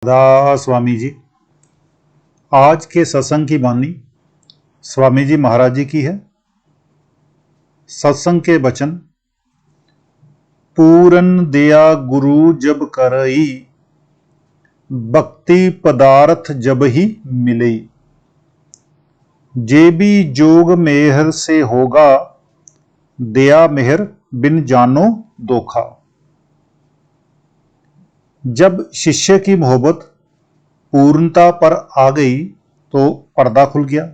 दा स्वामी जी। आज के सत्संग की वाणी स्वामी जी महाराज जी की है। सत्संग के वचन। पूरन दिया गुरु जब करई, भक्ति पदार्थ जब ही मिलई। जे भी जोग मेहर से होगा, दया मेहर बिन जानो धोखा। जब शिष्य की मोहब्बत पूर्णता पर आ गई तो पर्दा खुल गया।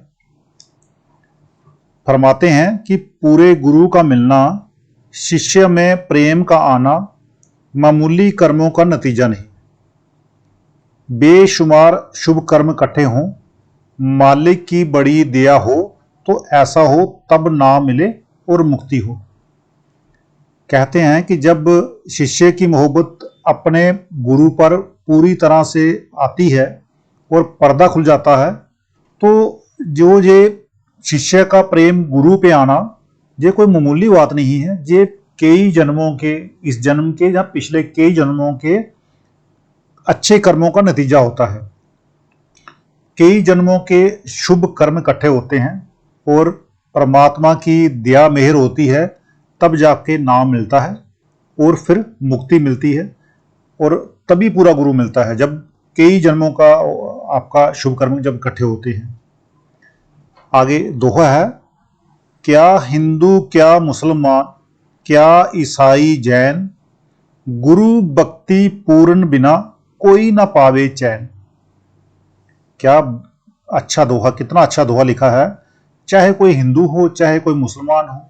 फरमाते हैं कि पूरे गुरु का मिलना, शिष्य में प्रेम का आना मामूली कर्मों का नतीजा नहीं। बेशुमार शुभ कर्म इकट्ठे हों, मालिक की बड़ी दया हो तो ऐसा हो तब ना मिले और मुक्ति हो। कहते हैं कि जब शिष्य की मोहब्बत अपने गुरु पर पूरी तरह से आती है और पर्दा खुल जाता है, तो जो ये शिष्य का प्रेम गुरु पे आना, ये कोई मामूली बात नहीं है। ये कई जन्मों के, इस जन्म के या पिछले कई जन्मों के अच्छे कर्मों का नतीजा होता है। कई जन्मों के शुभ कर्म इकट्ठे होते हैं और परमात्मा की दया मेहर होती है, तब जाके नाम मिलता है और फिर मुक्ति मिलती है। और तभी पूरा गुरु मिलता है, जब कई जन्मों का आपका शुभ कर्म जब इकट्ठे होते हैं। आगे दोहा है, क्या हिंदू क्या मुसलमान क्या ईसाई जैन, गुरु भक्ति पूर्ण बिना कोई ना पावे चैन। क्या अच्छा दोहा, कितना अच्छा दोहा लिखा है। चाहे कोई हिंदू हो, चाहे कोई मुसलमान हो,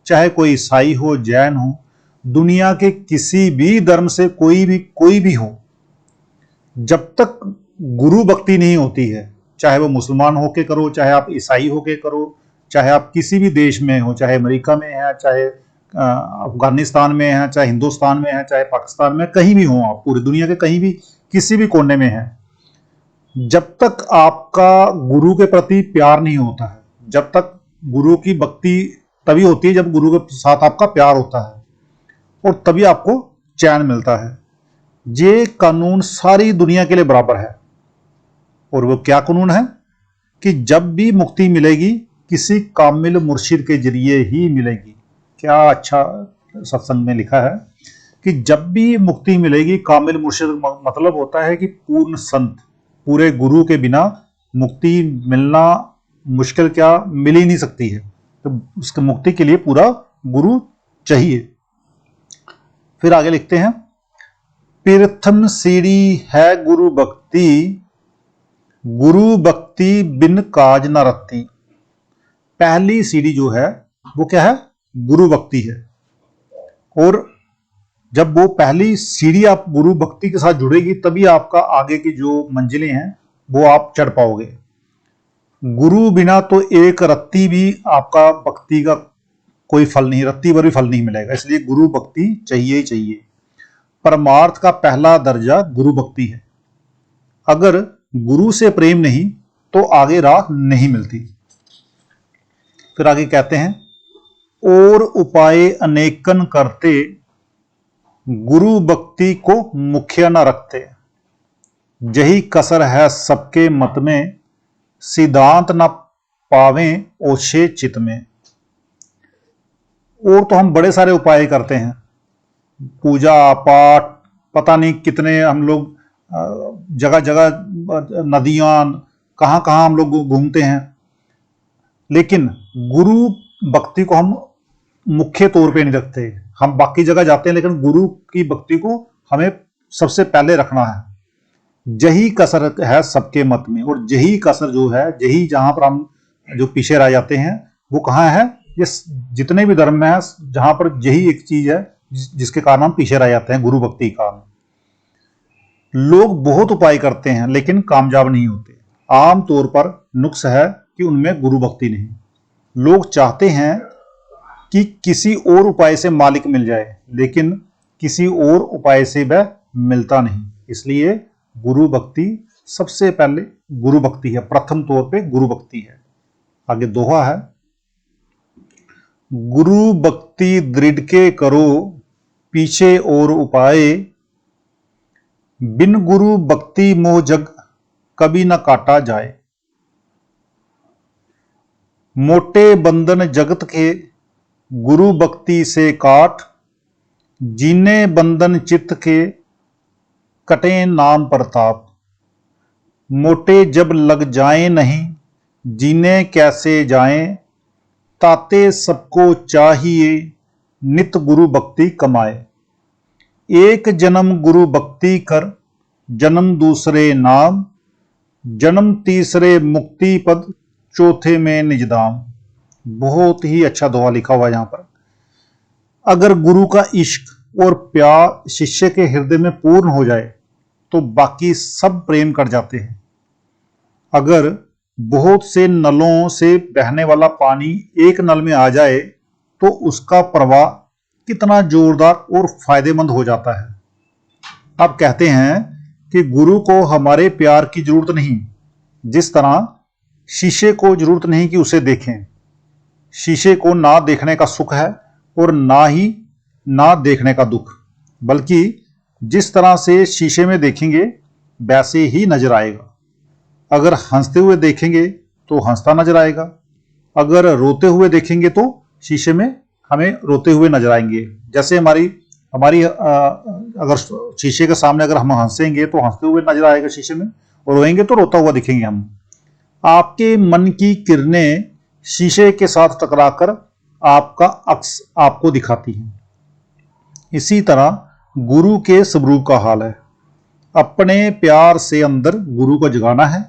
चाहे कोई ईसाई हो, जैन हो, दुनिया के किसी भी धर्म से कोई भी हो, जब तक गुरु भक्ति नहीं होती है, चाहे वो मुसलमान होके करो, चाहे आप ईसाई होके करो, चाहे आप किसी भी देश में हो, चाहे अमेरिका में है, चाहे अफगानिस्तान में है, चाहे हिंदुस्तान में है, चाहे पाकिस्तान में, कहीं भी हो आप, पूरी दुनिया के कहीं भी किसी भी कोने में है, जब तक आपका गुरु के प्रति प्यार नहीं होता है, जब तक गुरु की भक्ति तभी होती है जब गुरु के साथ आपका प्यार होता है, और तभी आपको चैन मिलता है। ये कानून सारी दुनिया के लिए बराबर है। और वो क्या कानून है कि जब भी मुक्ति मिलेगी, किसी कामिल मुर्शिद के जरिए ही मिलेगी। क्या अच्छा सत्संग में लिखा है कि जब भी मुक्ति मिलेगी, कामिल मुर्शिद मतलब होता है कि पूर्ण संत, पूरे गुरु के बिना मुक्ति मिलना मुश्किल, क्या मिल ही नहीं सकती है। तो उसके मुक्ति के लिए पूरा गुरु चाहिए। फिर आगे लिखते हैं, प्रथम सीढ़ी है गुरु भक्ति, गुरु भक्ति बिन काज न रत्ती। पहली सीढ़ी जो है वो क्या है? गुरु भक्ति है। और जब वो पहली सीढ़ी आप गुरु भक्ति के साथ जुड़ेगी, तभी आपका आगे की जो मंजिलें हैं वो आप चढ़ पाओगे। गुरु बिना तो एक रत्ती भी आपका भक्ति का कोई फल नहीं, रत्ती भर भी फल नहीं मिलेगा। इसलिए गुरु भक्ति चाहिए ही चाहिए। परमार्थ का पहला दर्जा गुरु भक्ति है। अगर गुरु से प्रेम नहीं तो आगे राह नहीं मिलती। फिर आगे कहते हैं, और उपाय अनेकन करते, गुरु भक्ति को मुख्य न रखते। यही कसर है सबके मत में, सिद्धांत न पावे ओछे चित में। और तो हम बड़े सारे उपाय करते हैं, पूजा पाठ, पता नहीं कितने हम लोग जगह जगह नदियां, कहाँ कहाँ हम लोग घूमते हैं, लेकिन गुरु भक्ति को हम मुख्य तौर पे नहीं रखते। हम बाकी जगह जाते हैं, लेकिन गुरु की भक्ति को हमें सबसे पहले रखना है। यही कसर है सबके मत में। और यही कसर जो है, यही जहां पर हम जो पीछे रह जाते हैं, वो कहाँ है? ये जितने भी धर्म में है, जहां पर यही एक चीज है जिसके कारण हम पीछे रह जाते हैं, गुरु भक्ति के कारण। लोग बहुत उपाय करते हैं लेकिन कामयाब नहीं होते। आम तौर पर नुक्स है कि उनमें गुरु भक्ति नहीं। लोग चाहते हैं कि किसी और उपाय से मालिक मिल जाए, लेकिन किसी और उपाय से वह मिलता नहीं। इसलिए गुरु भक्ति सबसे पहले गुरु भक्ति है, प्रथम तौर पे गुरु भक्ति है। आगे दोहा है, गुरु भक्ति दृढ़ के करो, पीछे और उपाय, बिन गुरु भक्ति मोह जग कभी न काटा जाए। मोटे बंधन जगत के गुरु भक्ति से काट, जीने बंधन चित्त के कटे नाम प्रताप। मोटे जब लग जाए नहीं जीने कैसे जाए, ताते सबको चाहिए नित गुरु भक्ति कमाए। एक जन्म गुरु भक्ति कर जन्म दूसरे नाम, जन्म तीसरे मुक्ति पद चौथे में निजदाम। बहुत ही अच्छा दोहा लिखा हुआ है यहाँ पर। अगर गुरु का इश्क और प्यार शिष्य के हृदय में पूर्ण हो जाए तो बाकी सब प्रेम कर जाते हैं। अगर बहुत से नलों से बहने वाला पानी एक नल में आ जाए तो उसका प्रवाह कितना जोरदार और फायदेमंद हो जाता है। अब कहते हैं कि गुरु को हमारे प्यार की जरूरत नहीं, जिस तरह शीशे को जरूरत नहीं कि उसे देखें। शीशे को ना देखने का सुख है और ना ही ना देखने का दुख, बल्कि जिस तरह से शीशे में देखेंगे वैसे ही नजर आएगा। अगर हंसते हुए देखेंगे तो हंसता नजर आएगा, अगर रोते हुए देखेंगे तो शीशे में हमें रोते हुए नजर आएंगे। जैसे हमारी अगर शीशे के सामने अगर हम हंसेंगे तो हंसते हुए नजर आएगा शीशे में, और रोएंगे तो रोता हुआ दिखेंगे हम। आपके मन की किरणें शीशे के साथ टकराकर आपका अक्स आपको दिखाती हैं। इसी तरह गुरु के स्वरूप का हाल है। अपने प्यार से अंदर गुरु को जगाना है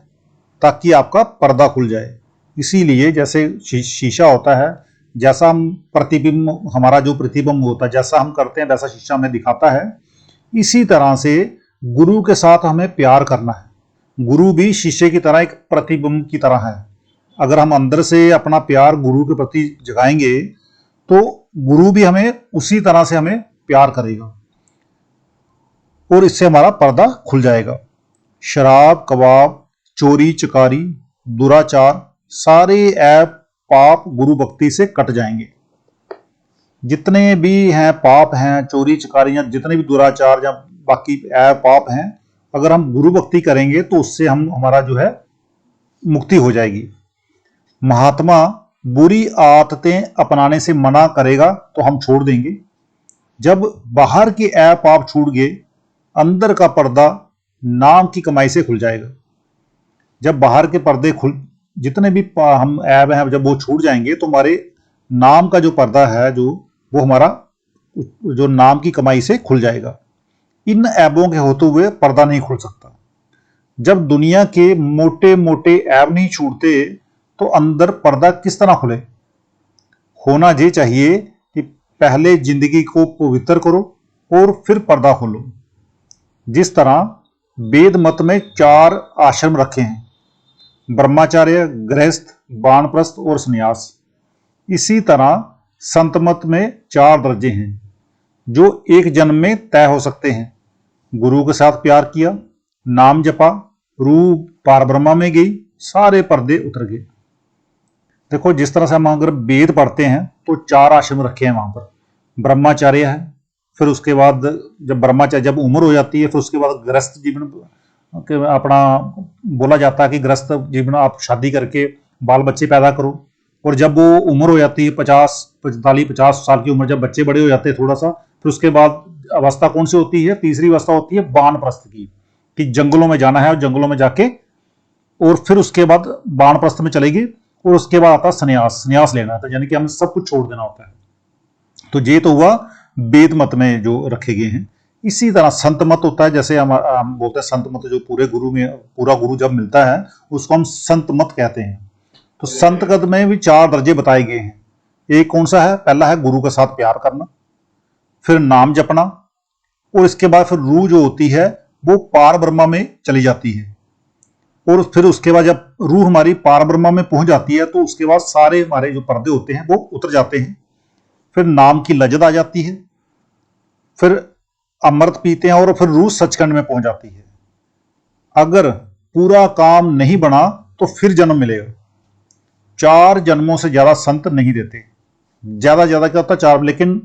ताकि आपका पर्दा खुल जाए। इसीलिए जैसे शीशा होता है, जैसा हम प्रतिबिंब, हमारा जो प्रतिबिंब होता है, जैसा हम करते हैं वैसा शीशा हमें दिखाता है। इसी तरह से गुरु के साथ हमें प्यार करना है। गुरु भी शीशे की तरह एक प्रतिबिंब की तरह है। अगर हम अंदर से अपना प्यार गुरु के प्रति जगाएंगे तो गुरु भी हमें उसी तरह से हमें प्यार करेगा और इससे हमारा पर्दा खुल जाएगा। शराब, कबाब, चोरी चकारी, दुराचार, सारे ऐप पाप गुरु भक्ति से कट जाएंगे। जितने भी हैं पाप हैं, चोरी चकारियां, जितने भी दुराचार या बाकी ऐप पाप हैं, अगर हम गुरु भक्ति करेंगे तो उससे हमारा जो है मुक्ति हो जाएगी। महात्मा बुरी आदतें अपनाने से मना करेगा तो हम छोड़ देंगे। जब बाहर के ऐप पाप छूट गए, अंदर का पर्दा नाम की कमाई से खुल जाएगा। जब बाहर के पर्दे जितने भी हम ऐब हैं जब वो छूट जाएंगे तो हमारे नाम का जो पर्दा है जो वो हमारा जो नाम की कमाई से खुल जाएगा। इन ऐबों के होते हुए पर्दा नहीं खुल सकता। जब दुनिया के मोटे मोटे ऐब नहीं छूटते तो अंदर पर्दा किस तरह खुले। होना ये चाहिए कि पहले जिंदगी को पवित्र करो और फिर पर्दा खोलो। जिस तरह वेद मत में 4 आश्रम रखे हैं, ब्रह्मचार्य, गृहस्थ, वानप्रस्थ और संन्यास, इसी तरह संत मत में 4 दर्जे हैं जो एक जन्म में तय हो सकते हैं। गुरु के साथ प्यार किया, नाम जपा, रूह पार ब्रह्मा में गई, सारे पर्दे उतर गए। देखो जिस तरह से हम अगर वेद पढ़ते हैं तो 4 आश्रम रखे हैं वहां पर। ब्रह्मचार्य है, फिर उसके बाद जब उम्र हो जाती है फिर उसके बाद गृहस्थ जीवन अपना बोला जाता है कि गृहस्थ जीवन आप शादी करके बाल बच्चे पैदा करो। और जब वो उम्र हो जाती है 50 साल की उम्र, जब बच्चे बड़े हो जाते हैं थोड़ा सा, फिर उसके बाद अवस्था कौन सी होती है? तीसरी अवस्था होती है वानप्रस्थ की, कि जंगलों में जाना है और जंगलों में जाके और फिर उसके बाद वानप्रस्थ में चलेगी और उसके बाद आता संन्यास लेना है, तो यानी कि हमें सब कुछ छोड़ देना होता है। तो ये तो हुआ वेद मत में जो रखे गए हैं। इसी तरह संत मत होता है, जैसे हम बोलते हैं संत मत, जो पूरा गुरु जब मिलता है उसको हम संत मत कहते हैं। तो संत कद में भी 4 दर्जे बताए गए हैं। एक कौन सा है? पहला है गुरु के साथ प्यार करना, फिर नाम जपना, और इसके बाद फिर रूह जो होती है वो पार ब्रह्मा में चली जाती है। और फिर उसके बाद जब रूह हमारी पार ब्रह्मा में पहुंच जाती है तो उसके बाद सारे हमारे जो पर्दे होते हैं वो उतर जाते हैं। फिर नाम की लज्जत आ जाती है, फिर अमृत पीते हैं और फिर रूह सचखंड में पहुंच जाती है। अगर पूरा काम नहीं बना तो फिर जन्म मिलेगा। 4 जन्मों से ज्यादा संत नहीं देते। ज्यादा क्या होता है 4, लेकिन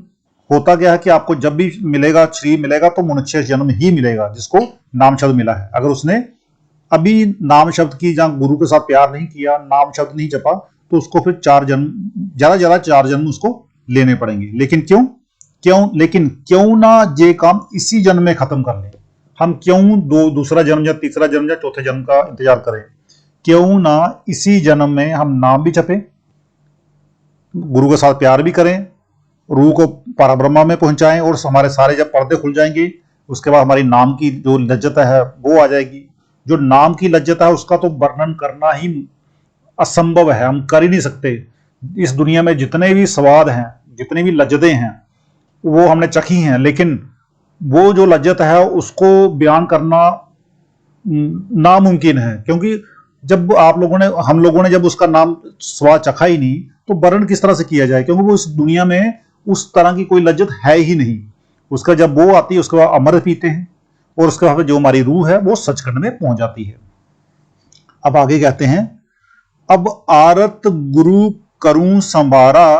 होता क्या है कि आपको जब भी मिलेगा, शरीर मिलेगा तो मनुष्य जन्म ही मिलेगा जिसको नाम शब्द मिला है। अगर उसने अभी नाम शब्द की जहां गुरु के साथ प्यार नहीं किया, नाम शब्द नहीं जपा, तो उसको फिर 4 जन्म, ज्यादा 4 जन्म उसको लेने पड़ेंगे। लेकिन क्यों ना ये काम इसी जन्म में खत्म कर ले। हम क्यों दूसरा जन्म या तीसरा जन्म या चौथे जन्म का इंतजार करें? क्यों ना इसी जन्म में हम नाम भी जपें, गुरु के साथ प्यार भी करें, रूह को परब्रह्मा में पहुंचाएं, और हमारे सारे जब पर्दे खुल जाएंगे उसके बाद हमारी नाम की जो लज्जत है वो आ जाएगी। जो नाम की लज्जत है उसका तो वर्णन करना ही असंभव है, हम कर ही नहीं सकते। इस दुनिया में जितने भी स्वाद हैं, जितनी भी लज्जतें हैं, वो हमने चखी हैं, लेकिन वो जो लज्जत है उसको बयान करना नामुमकिन है। क्योंकि जब हम लोगों ने जब उसका नाम स्वाद चखा ही नहीं, तो वर्णन किस तरह से किया जाए? क्योंकि वो इस दुनिया में उस तरह की कोई लज्जत है ही नहीं। उसका जब वो आती है उसके बाद अमृत पीते हैं, और उसके बाद जो हमारी रूह है वो सचखंड में पहुंच जाती है। अब आगे कहते हैं, अब आरत गुरु करूं संवारा,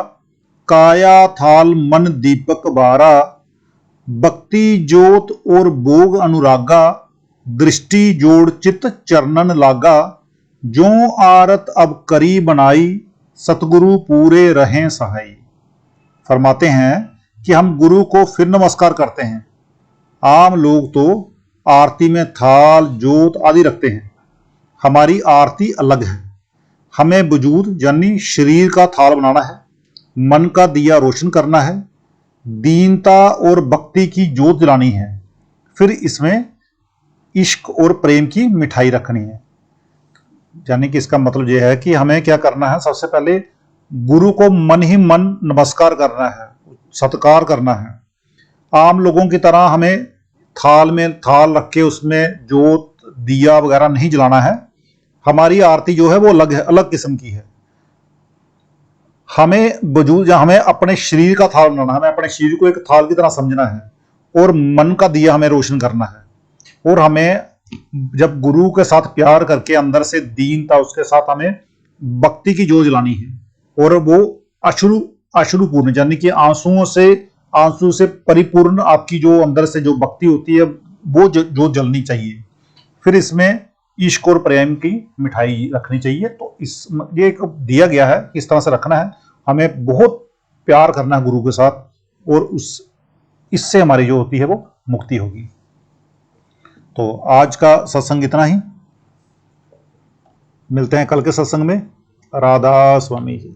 काया थाल मन दीपक बारा, भक्ति ज्योत और भोग अनुरागा, दृष्टि जोड़ चित चरणन लागा, जो आरत अब करी बनाई, सतगुरु पूरे रहें सहाई। फरमाते हैं कि हम गुरु को फिर नमस्कार करते हैं। आम लोग तो आरती में थाल जोत आदि रखते हैं, हमारी आरती अलग है। हमें वजूद यानी शरीर का थाल बनाना है, मन का दिया रोशन करना है, दीनता और भक्ति की जोत जलानी है, फिर इसमें इश्क और प्रेम की मिठाई रखनी है। यानी कि इसका मतलब यह है कि हमें क्या करना है, सबसे पहले गुरु को मन ही मन नमस्कार करना है, सत्कार करना है। आम लोगों की तरह हमें थाल में थाल रख के उसमें जोत दिया वगैरह नहीं जलाना है। हमारी आरती जो है वो अलग है, अलग किस्म की है। हमें अपने शरीर का थाल बनाना है, हमें अपने शरीर को एक थाल की तरह समझना है, और मन का दिया हमें रोशन करना है। और हमें जब गुरु के साथ प्यार करके अंदर से दीनता, उसके साथ हमें भक्ति की जोत जलानी है, और वो अश्रुपूर्ण यानी कि आंसू से परिपूर्ण आपकी जो अंदर से जो भक्ति होती है वो जो जलनी चाहिए। फिर इसमें इश्क और प्रेम की मिठाई रखनी चाहिए। तो ये एक दिया गया है किस तरह से रखना है। हमें बहुत प्यार करना है गुरु के साथ, और इससे हमारी जो होती है वो मुक्ति होगी। तो आज का सत्संग इतना ही, मिलते हैं कल के सत्संग में। राधा स्वामी जी।